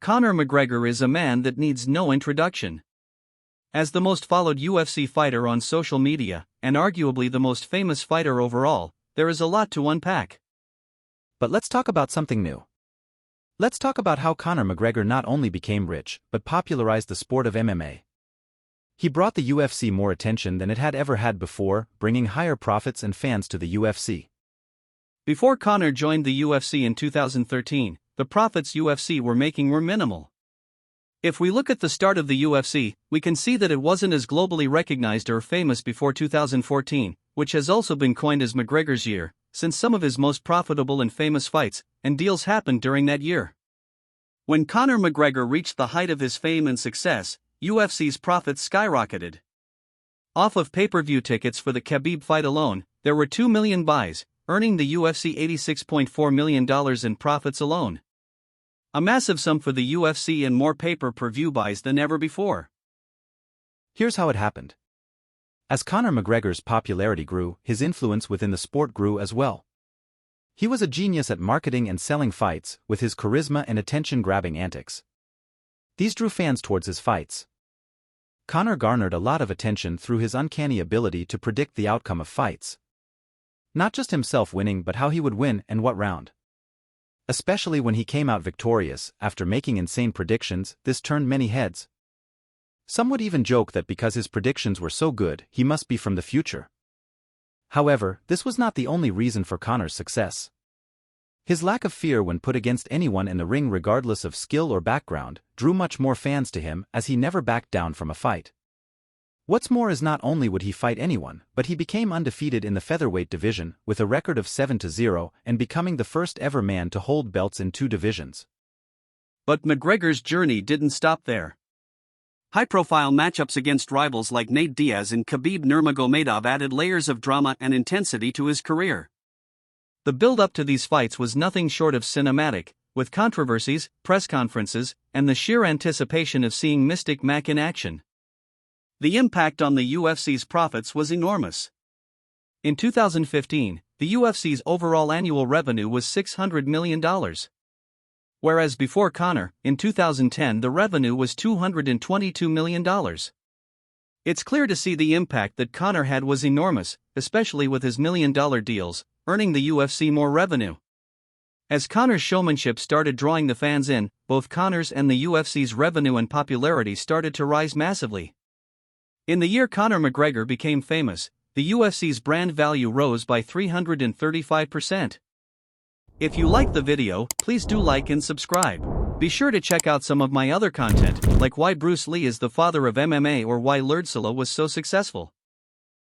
Conor McGregor is a man that needs no introduction. As the most followed UFC fighter on social media, and arguably the most famous fighter overall, there is a lot to unpack. But let's talk about something new. Let's talk about how Conor McGregor not only became rich, but popularized the sport of MMA. He brought the UFC more attention than it had ever had before, bringing higher profits and fans to the UFC. Before Conor joined the UFC in 2013, the profits UFC were making were minimal. If we look at the start of the UFC, we can see that it wasn't as globally recognized or famous before 2014, which has also been coined as McGregor's year, since some of his most profitable and famous fights and deals happened during that year. When Conor McGregor reached the height of his fame and success, UFC's profits skyrocketed. Off of pay-per-view tickets for the Khabib fight alone, there were 2 million buys, earning the UFC $86.4 million in profits alone. A massive sum for the UFC and more pay-per-view buys than ever before. Here's how it happened. As Conor McGregor's popularity grew, his influence within the sport grew as well. He was a genius at marketing and selling fights, with his charisma and attention-grabbing antics. These drew fans towards his fights. Conor garnered a lot of attention through his uncanny ability to predict the outcome of fights. Not just himself winning, but how he would win and what round. Especially when he came out victorious, after making insane predictions, this turned many heads. Some would even joke that because his predictions were so good, he must be from the future. However, this was not the only reason for Conor's success. His lack of fear when put against anyone in the ring, regardless of skill or background, drew much more fans to him, as he never backed down from a fight. What's more is not only would he fight anyone, but he became undefeated in the featherweight division, with a record of 7-0, and becoming the first ever man to hold belts in 2 divisions. But McGregor's journey didn't stop there. High-profile matchups against rivals like Nate Diaz and Khabib Nurmagomedov added layers of drama and intensity to his career. The build-up to these fights was nothing short of cinematic, with controversies, press conferences, and the sheer anticipation of seeing Mystic Mac in action. The impact on the UFC's profits was enormous. In 2015, the UFC's overall annual revenue was $600 million. Whereas before Conor, in 2010 the revenue was $222 million. It's clear to see the impact that Conor had was enormous, especially with his million-dollar deals, earning the UFC more revenue. As Conor's showmanship started drawing the fans in, both Conor's and the UFC's revenue and popularity started to rise massively. In the year Conor McGregor became famous, the UFC's brand value rose by 335%. If you liked the video, please do like and subscribe. Be sure to check out some of my other content, like why Bruce Lee is the father of MMA or why Lurdsala was so successful.